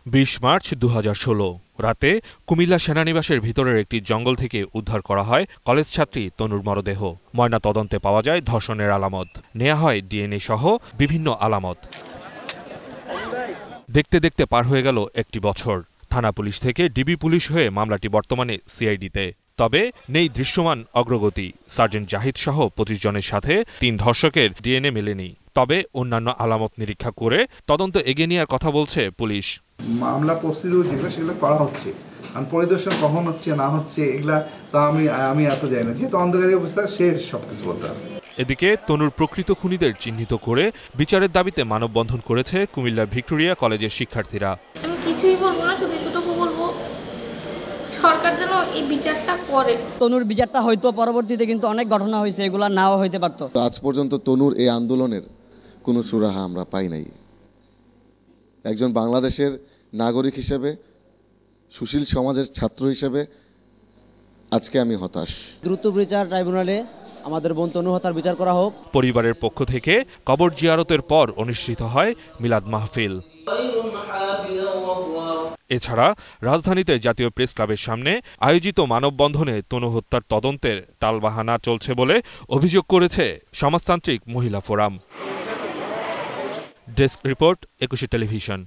20 March 2016 রাতে কুমিল্লা সেনানিবাসের ভিতরের একটি জঙ্গল থেকে উদ্ধার করা হয় কলেজ ছাত্রী তনুর মরদেহ। ময়না তদন্তে পাওয়া যায় ধর্ষণের আলামত, নেওয়া হয় ডিএনএ সহ বিভিন্ন আলামত। দেখতে দেখতে পার হয়ে গেল একটি বছর। থানা পুলিশ থেকে ডিবি পুলিশ হয়ে মামলাটি বর্তমানে সিআইডিতে। তবে নেই দৃশ্যমান অগ্রগতি। সার্জেন্ট জাহিদ সহ 25 জনের সাথে 3 ধর্ষকের ডিএনএ মেলেনি। তবে অন্যান্য আলামত নিরীক্ষা করে তদন্ত এগিয়ে নেওয়ার কথা বলছে পুলিশ। মামলা প্রসিডিউর যেগুলো সেগুলো করা হচ্ছে, আর পরিদর্শন কখন হচ্ছে না হচ্ছে এগুলা তো আমি এত জানি না, যেহেতু অন্ধকারী অবস্থা সে সবকিছু বলতে হবে। এদিকে তনুর প্রকৃত খুনিদের চিহ্নিত করে বিচারের দাবিতে মানববন্ধন করেছে কুমিল্লা ভিক্টোরিয়া কলেজের শিক্ষার্থীরা। আমি কিছুই বলবো না, শুধু এতটুকু বলবো সরকার যেন এই বিচারটা করে। তনুর বিচারটা হয়তো পরবর্তীতে কিন্তু অনেক ঘটনা হয়েছে, এগুলা নাও হইতে পারতো। আজ পর্যন্ত তনুর এই আন্দোলনের কোনো সুরাহা আমরা পাই নাই। একজন বাংলাদেশের নাগরিক হিসেবে, সুশীল সমাজের ছাত্র হিসেবে আজকে আমি হতাশ। দ্রুত বিচার ট্রাইব্যুনালে আমাদের বোন তনু হত্যার বিচার করা হোক। পরিবারের পক্ষ থেকে কবর জিয়ারতের পর অনুষ্ঠিত হয় মিলাদ মাহফিল। এছাড়া রাজধানীতে জাতীয় প্রেস ক্লাবের সামনে আয়োজিত মানববন্ধনে তনু হত্যার তদন্তের টালবাহানা চলছে বলে অভিযোগ করেছে সমাজতান্ত্রিক মহিলা ফোরাম। Desk report, 21 television.